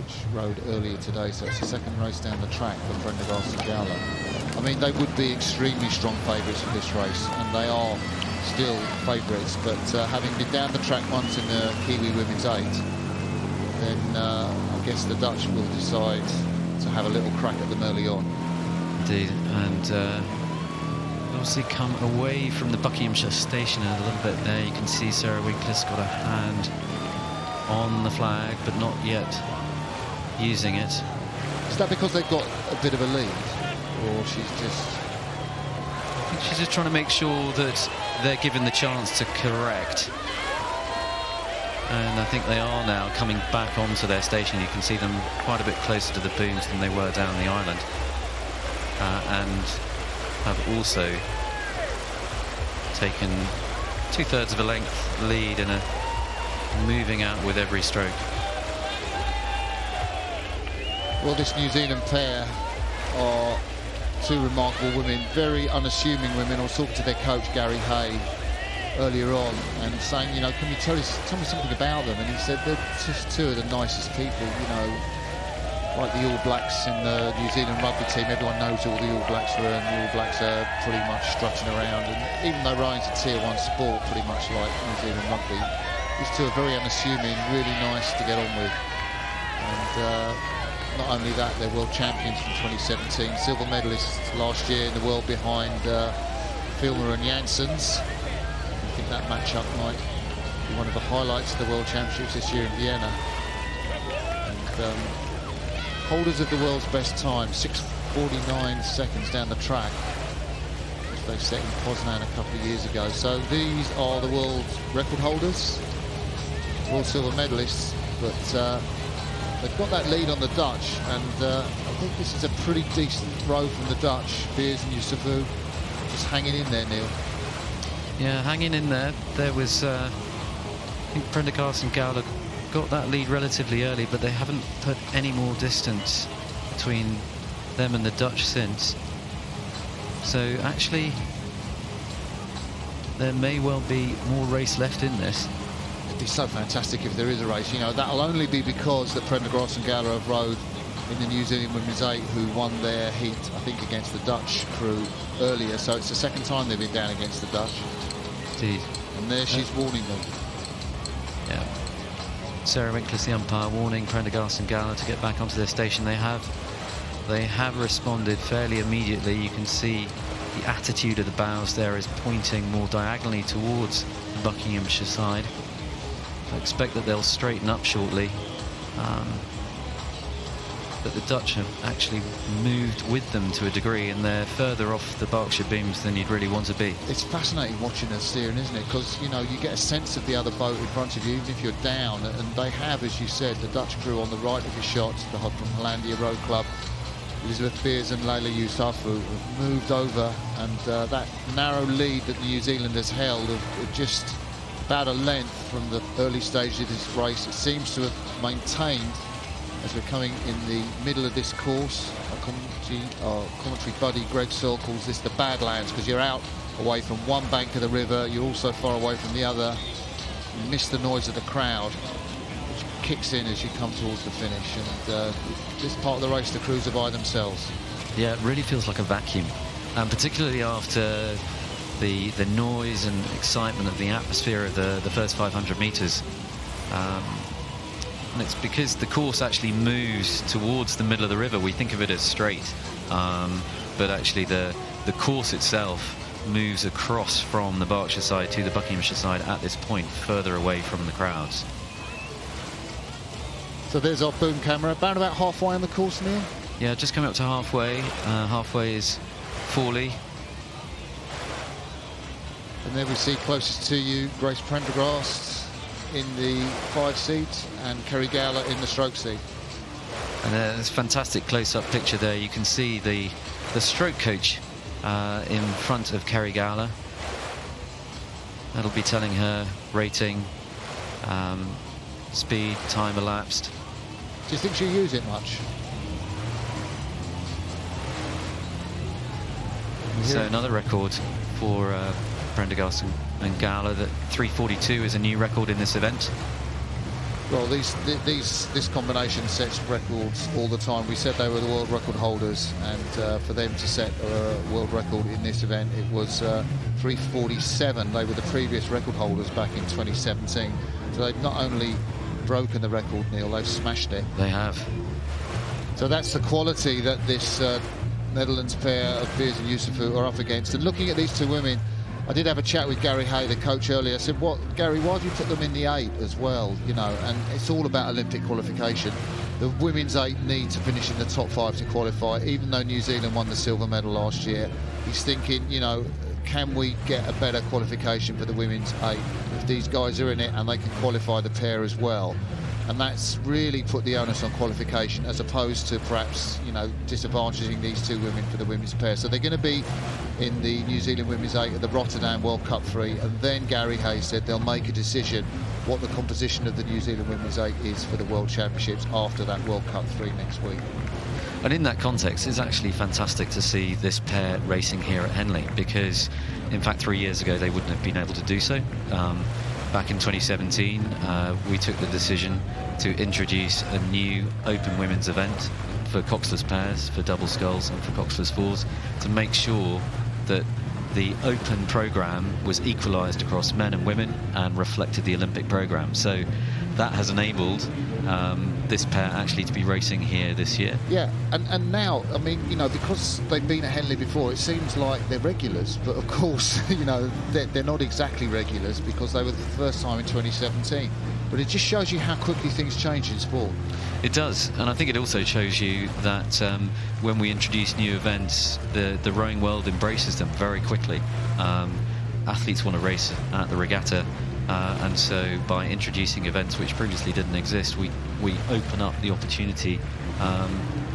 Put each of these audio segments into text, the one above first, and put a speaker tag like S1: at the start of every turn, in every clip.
S1: which rode earlier today, so it's the second race down the track for Prendergast Gowler. I mean, they would be extremely strong favourites for this race, and they are still favourites, but having been down the track once in the Kiwi Women's 8, then I guess the Dutch will decide to have a little crack at them early on.
S2: Indeed, and obviously come away from the Buckinghamshire station a little bit there. You can see Sarah Winkler's got a hand on the flag, but not yet using it.
S1: Is that because they've got a bit of a lead, or she's just...
S2: I think she's just trying to make sure that they're given the chance to correct. And I think they are now coming back onto their station. You can see them quite a bit closer to the booms than they were down the island. And have also taken 2/3 of a length lead and are moving out with every stroke.
S1: Well, this New Zealand pair are two remarkable women, very unassuming women. I was talking to their coach, Gary Hay, earlier on, and saying, you know, can you tell me something about them? And he said they're just two of the nicest people, you know, like the All Blacks in the New Zealand rugby team. Everyone knows who the All Blacks were, and the All Blacks are pretty much strutting around. And even though rowing's a Tier 1 sport, pretty much like New Zealand rugby, these two are very unassuming, really nice to get on with. And not only that, they're world champions from 2017, silver medalists last year in the world behind Filmer and Janssens. I think that matchup might be one of the highlights of the World Championships this year in Vienna. And holders of the world's best time, 6:49 seconds down the track, which they set in Poznan a couple of years ago. So these are the world's record holders, world silver medalists, but they've got that lead on the Dutch, and I think this is a pretty decent row from the Dutch. Beers and Youssifou just hanging in there, Neil.
S2: Yeah, hanging in there. There was, I think Prendergast and Gowler got that lead relatively early, but they haven't put any more distance between them and the Dutch since. So actually, there may well be more race left in this.
S1: It'd be so fantastic if there is a race. You know, that'll only be because the Prendergast and Gowler have rowed in the New Zealand Women's 8, who won their heat, I think, against the Dutch crew earlier. So it's the second time they've been down against the Dutch.
S2: Indeed.
S1: And there she's warning them.
S2: Yeah. Sarah Winkler's the umpire, warning Prendergast and Gowler to get back onto their station. They have responded fairly immediately. You can see the attitude of the bows there is pointing more diagonally towards the Buckinghamshire side. I expect that they'll straighten up shortly. But the Dutch have actually moved with them to a degree, and they're further off the Berkshire beams than you'd really want to be.
S1: It's fascinating watching her steering, isn't it? Because, you know, you get a sense of the other boat in front of you, even if you're down. And they have, as you said, the Dutch crew on the right of your shot, the Hod from Hollandia Row Club, Elizabeth Beers and Leila Youssifou have moved over, and that narrow lead that the New Zealanders held of just about a length from the early stage of this race, it seems to have maintained as we're coming in the middle of this course. Our commentary buddy Greg Searle calls this the Badlands, because you're out away from one bank of the river, you're also far away from the other. You miss the noise of the crowd, which kicks in as you come towards the finish. And this part of the race, the crews are by themselves. Yeah,
S2: it really feels like a vacuum, and particularly after the noise and excitement of the atmosphere of the first 500 metres. And it's because the course actually moves towards the middle of the river. We think of it as straight, but actually the course itself moves across from the Berkshire side to the Buckinghamshire side at this point, further away from the crowds.
S1: So there's our boom camera, about halfway on the course, Neil?
S2: Yeah, just coming up to halfway. Halfway is Forley.
S1: And there we see closest to you Grace Prendergast in the 5 seat and Kerry Gowler in the stroke seat.
S2: And there's a fantastic close-up picture there. You can see the stroke coach in front of Kerry Gowler. That'll be telling her rating, speed, time elapsed.
S1: Do you think she'll use it much?
S2: So another record for Prendergast and Gowler. That 3:42 is a new record in this event.
S1: Well, this combination sets records all the time. We said they were the world record holders, and for them to set a world record in this event, it was 3:47. They were the previous record holders back in 2017. So they've not only broken the record, Neil, they've smashed it.
S2: They have.
S1: So that's the quality that this Netherlands pair of Beers and Youssifou are up against. And looking at these two women, I did have a chat with Gary Hay, the coach, earlier. I said, "What, Gary, why have you put them in the 8 as well?" You know, and it's all about Olympic qualification. The women's 8 need to finish in the top 5 to qualify, even though New Zealand won the silver medal last year. He's thinking, you know, can we get a better qualification for the women's 8 if these guys are in it and they can qualify the pair as well? And that's really put the onus on qualification, as opposed to perhaps, you know, disadvantaging these two women for the women's pair. So they're going to be in the New Zealand women's 8 at the Rotterdam World Cup 3, and then Gary Hayes said they'll make a decision what the composition of the New Zealand women's 8 is for the World Championships after that World Cup 3 next week.
S2: And in that context, it's actually fantastic to see this pair racing here at Henley, because in fact 3 years ago they wouldn't have been able to do so. Back in 2017, we took the decision to introduce a new open women's event for coxless pairs, for double sculls and for coxless fours, to make sure that the open programme was equalised across men and women and reflected the Olympic programme. So that has enabled this pair actually to be racing here this year.
S1: Yeah, and now, I mean, you know, because they've been at Henley before, it seems like they're regulars, but of course, you know, they're not exactly regulars, because they were the first time in 2017. But it just shows you how quickly things change in sport.
S2: It does, and I think it also shows you that when we introduce new events, the rowing world embraces them very quickly. Athletes want to race at the regatta, and so by introducing events which previously didn't exist, we open up the opportunity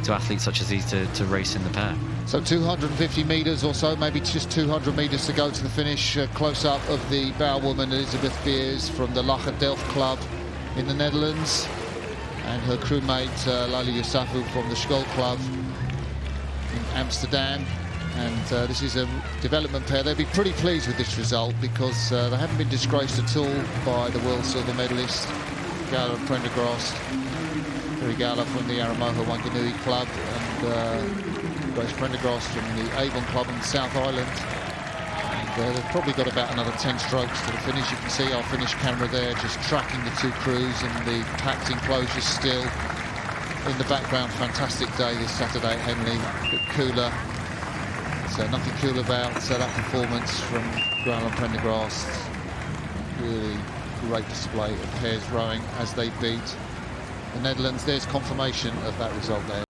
S2: to athletes such as these to race in the pair.
S1: So 250 metres or so, maybe just 200 metres to go to the finish. Close-up of the bowwoman Elizabeth Beers from the Lacher Delft Club in the Netherlands, and her crewmate Lali Youssifou from the School Club in Amsterdam. And this is a development pair. They'll be pretty pleased with this result, because they haven't been disgraced at all by the world silver medalist Gowler and Prendergast Gowler from the Aramoho Wanganui Club, and Grace Prendergast from the Avon Club in the South Island. And they've probably got about another 10 strokes to the finish. You can see our finish camera there just tracking the two crews in the packed enclosures still. In the background, fantastic day this Saturday at Henley, a bit cooler. So nothing cool about that performance from Gowler and Prendergast. Really great display of pairs rowing as they beat the Netherlands. There's confirmation of that result there.